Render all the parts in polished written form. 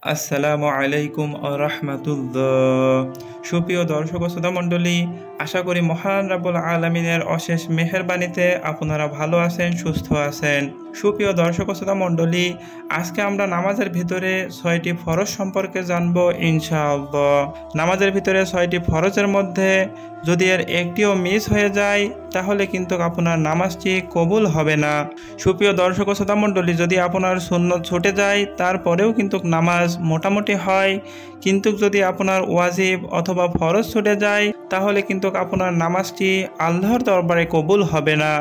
আসসালামু আলাইকুম রাহমাতুল্লাহ। সুপ্রিয় দর্শক ও শ্রোতা মণ্ডলী, আশা করি মহান রাব্বুল আলামিনের অশেষ মেহেরবানিতে আপনারা ভালো আছেন, সুস্থ আছেন। সুপ্রিয় দর্শক ও শ্রোতা মণ্ডলী, আজকে আমরা নামাজের ভিতরে 6টি ফরজ সম্পর্কে জানব ইনশাআল্লাহ। নামাজের ভিতরে 6টি ফরজের মধ্যে যদি এর একটিও মিস হয়ে যায় তাহলে কিন্তু আপনার নামাজটি কবুল হবে না। সুপ্রিয় দর্শক ও শ্রোতা মণ্ডলী, যদি আপনার সুন্নত ছুটে যায় তারপরেও কিন্তু নামাজ মোটামুটি হয়, কিন্তু যদি আপনার ওয়াজিব অথবা ফরজ ছুটে যায় তাহলে কিন্তু আপনার নামাজটি আল্লাহর দরবারে কবুল হবে না।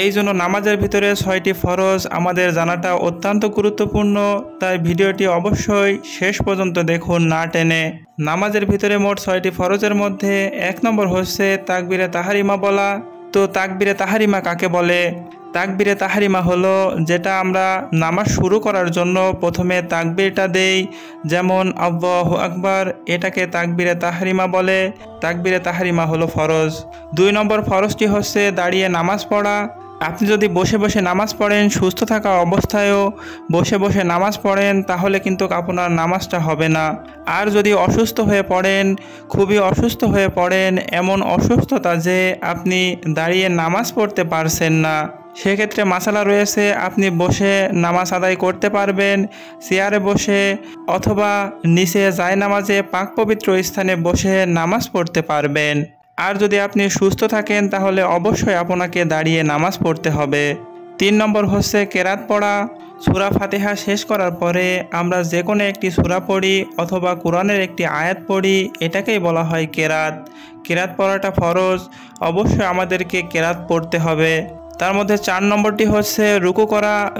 এই জন্য নামাজের ভিতরে 6টি ফরজ আমাদের জানাটা অত্যন্ত গুরুত্বপূর্ণ, তাই ভিডিওটি অবশ্যই শেষ পর্যন্ত দেখুন না টেনে। নামাজের ভিতরে মোট 6টি ফরজের মধ্যে 1 নম্বর হচ্ছে তাকবীরে তাহরিমা বলা। তো তাকবীরে তাহরিমা কাকে বলে? তাকবীরে তাহরিমা হলো যেটা আমরা নামাজ শুরু করার জন্য প্রথমে তাকবীরটা দেই, যেমন আল্লাহু আকবার, এটাকে তাকবীরে তাহরিমা বলে। তাকবীরে তাহরিমা হলো ফরজ। 2 নম্বর ফরজটি হচ্ছে দাঁড়িয়ে নামাজ পড়া। আপনি যদি বসে বসে নামাজ পড়েন, সুস্থ থাকা অবস্থায়ও বসে বসে নামাজ পড়েন তাহলে কিন্তু আপনার নামাজটা হবে না। আর যদি অসুস্থ হয়ে পড়েন, খুবই অসুস্থ হয়ে পড়েন, এমন অসুস্থতা যে আপনি দাঁড়িয়ে নামাজ পড়তে পারছেন না, সেক্ষেত্রে মাসালা রয়েছে, আপনি বসে নামাজ আদায় করতে পারবেন, চেয়ারে বসে অথবা নিচে জায়নামাজে পাক পবিত্র স্থানে বসে নামাজ পড়তে পারবেন। আর যদি আপনি সুস্থ থাকেন তাহলে অবশ্যই আপনাকে দাঁড়িয়ে নামাজ পড়তে হবে। 3 নম্বর হচ্ছে কেরাত পড়া। সূরা ফাতিহা শেষ করার পরে আমরা যে কোনো একটি সূরা পড়ি অথবা কোরআনের একটি আয়াত পড়ি, এটাকেই বলা হয় কেরাত। কেরাত পড়াটা ফরজ, অবশ্যই আমাদেরকে কেরাত পড়তে হবে। তার মধ্যে 4 নম্বরটি হচ্ছে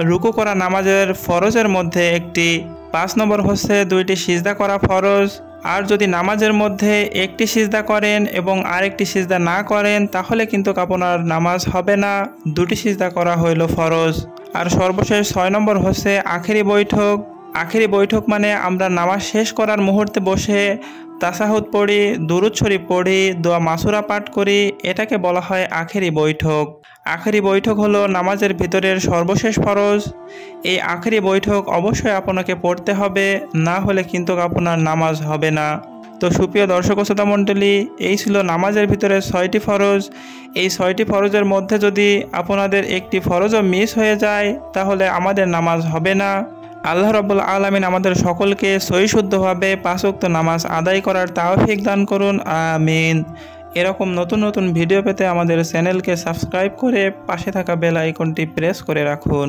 রুকু করা নামাজের ফরজের মধ্যে একটি। 5 নম্বর হচ্ছে 2টি সিজদা করা ফরজ। আর যদি নামাজের মধ্যে একটি সিজদা করেন এবং আরেকটি সিজদা না করেন তাহলে কিন্তু আপনার নামাজ হবে না, 2টি সিজদা করা হইল ফরজ। আর সর্বশেষ 6 নম্বর হচ্ছে আখেরি বৈঠক। আখেরি বৈঠক মানে আমরা নামাজ শেষ করার মুহূর্তে বসে তাশাহুদ পড়ি, দুরূদ শরীফ পড়ি, দোয়া মাসুরা পাঠ করি, এটাকে বলা হয় আখেরি বৈঠক। আখেরি বৈঠক হলো নামাজের ভিতরের সর্বশেষ ফরজ। এই আখেরি বৈঠক অবশ্যই আপনাকে পড়তে হবে, না হলে কিন্তু আপনার নামাজ হবে না। তো সুপ্রিয় দর্শক ও শ্রোতা মণ্ডলী, এই ছিল নামাজের ভিতরে 6টি ফরজ। এই 6টি ফরজের মধ্যে যদি আপনাদের একটি ফরজও মিস হয়ে যায় তাহলে আমাদের নামাজ হবে না। আল্লাহ রাব্বুল আলামিন আমাদের সকলকে সহিশুদ্ধভাবে 5 ওয়াক্ত নামাজ আদায় করার তৌফিক দান করুন, আমিন। এরকম নতুন নতুন ভিডিও পেতে আমাদের চ্যানেলকে সাবস্ক্রাইব করে পাশে থাকা বেল আইকনটি প্রেস করে রাখুন।